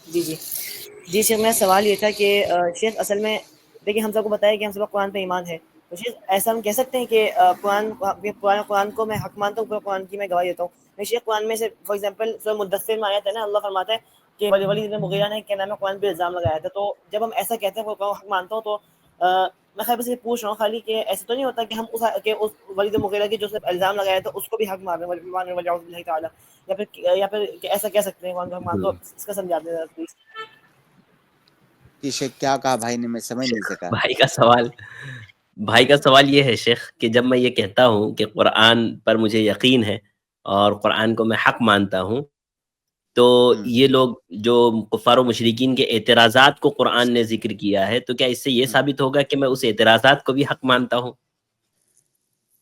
جی جی جی شیخ، میرا سوال یہ تھا کہ شیخ اصل میں دیکھیے ہم سب کو بتایا کہ ہم سب کو قرآن پہ ایمان ہے، تو شیخ ایسا ہم کہہ سکتے ہیں کہ قرآن کو میں حق مانتا ہوں، پورا قرآن کی میں گواہی دیتا ہوں، میں شیخ قرآن میں سے فار ایگزامپل سورہ مدثر میں آیت ہے نا، اللہ فرماتا ہے کہ ولید بن مغیرہ نے کیا نام ہے قرآن پہ الزام لگایا تھا، تو جب ہم ایسا کہتے ہیں قرآن حق مانتا ہوں، تو میں خیر بس یہ پوچھ رہا ہوں خالی کہ ایسا تو نہیں ہوتا کہ ہم اس ولید مغیرہ کی جو الزام لگایا تھا اس کو بھی حق مان رہے ہیں ولیعوذ باللہ تعالیٰ، یا پھر ایسا کہہ سکتے ہیں قرآن کو حق مان، تو اس کا سمجھا دیں ذرا پلیز۔ کہ شیخ کیا کہا بھائی نے، میں سمجھ نہیں سکا۔ بھائی کا سوال یہ ہے شیخ کہ جب میں یہ کہتا ہوں کہ قرآن پر مجھے یقین ہے اور قرآن کو میں حق مانتا ہوں، تو یہ لوگ جو کفار و مشرکین کے اعتراضات کو قرآن نے ذکر کیا ہے، تو کیا اس سے یہ ثابت ہوگا کہ میں اس اعتراضات کو بھی حق مانتا ہوں؟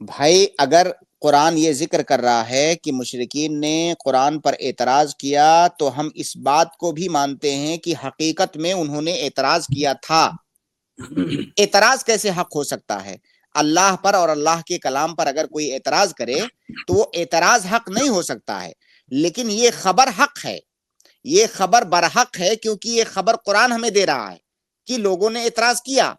بھائی اگر قرآن یہ ذکر کر رہا ہے کہ مشرکین نے قرآن پر اعتراض کیا، تو ہم اس بات کو بھی مانتے ہیں کہ حقیقت میں انہوں نے اعتراض کیا تھا۔ اعتراض کیسے حق ہو سکتا ہے؟ اللہ پر اور اللہ کے کلام پر اگر کوئی اعتراض کرے تو وہ اعتراض حق نہیں ہو سکتا ہے، لیکن یہ خبر حق ہے، یہ خبر برحق ہے، کیونکہ یہ خبر قرآن ہمیں دے رہا ہے کہ لوگوں نے اعتراض کیا،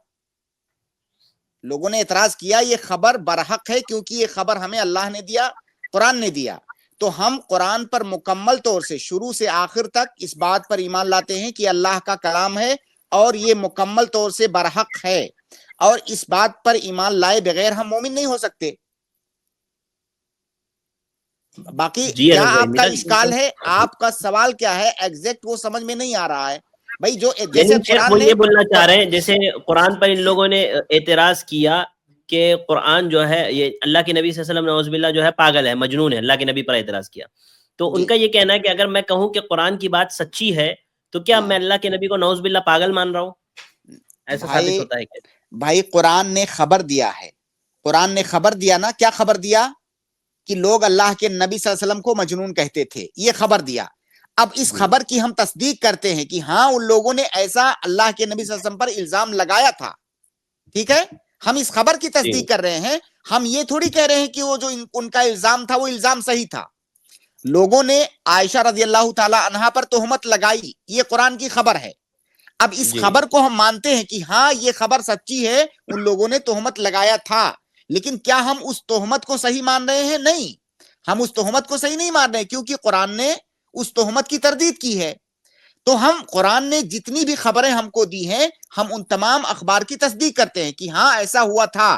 لوگوں نے اعتراض کیا، یہ خبر برحق ہے کیونکہ یہ خبر ہمیں اللہ نے دیا، قرآن نے دیا۔ تو ہم قرآن پر مکمل طور سے شروع سے آخر تک اس بات پر ایمان لاتے ہیں کہ اللہ کا کلام ہے اور یہ مکمل طور سے برحق ہے، اور اس بات پر ایمان لائے بغیر ہم مومن نہیں ہو سکتے۔ باقی جی کیا بھائی، آپ کا اشکال ہے، آپ کا سوال کیا ہے ایگزیکٹ وہ سمجھ میں نہیں آ رہا ہے بھائی۔ جو جیسے یعنی شیخ قرآن وہ نے یہ بولنا چاہ رہے ہیں جیسے قرآن پر ان لوگوں نے اعتراض کیا کہ قرآن جو ہے یہ اللہ کے نبی صلی اللہ علیہ وسلم نعوذ باللہ جو ہے پاگل ہے، مجنون ہے، اللہ کے نبی پر اعتراض کیا، تو ان جی کا یہ کہنا ہے کہ اگر میں کہوں کہ قرآن کی بات سچی ہے تو کیا میں اللہ کے نبی کو نعوذ باللہ پاگل مان رہا ہوں؟ ایسا ثابت ہوتا ہے کہ بھائی قرآن نے خبر دیا ہے، قرآن نے خبر دیا نا، کیا خبر دیا؟ کہ لوگ اللہ کے نبی صلی اللہ علیہ وسلم کو مجنون کہتے تھے، یہ خبر دیا۔ اب اس خبر کی ہم تصدیق کرتے ہیں کہ ہاں ان لوگوں نے ایسا اللہ کے نبی صلی اللہ علیہ وسلم پر الزام لگایا تھا، ٹھیک ہے، ہم اس خبر کی تصدیق کر رہے ہیں، ہم یہ تھوڑی کہہ رہے ہیں کہ وہ جو ان کا الزام تھا وہ الزام صحیح تھا۔ لوگوں نے عائشہ رضی اللہ تعالی عنہا پر تہمت لگائی، یہ قرآن کی خبر ہے۔ اب اس خبر کو ہم مانتے ہیں کہ ہاں یہ خبر سچی ہے، ان لوگوں نے تہمت لگایا تھا، لیکن کیا ہم اس تہمت کو صحیح مان رہے ہیں؟ نہیں، ہم اس تہمت کو صحیح نہیں مان رہے، کیونکہ قرآن نے اس تہمت کی تردید کی ہے۔ تو ہم قرآن نے جتنی بھی خبریں ہم کو دی ہیں، ہم ان تمام اخبار کی تصدیق کرتے ہیں کہ ہاں ایسا ہوا تھا،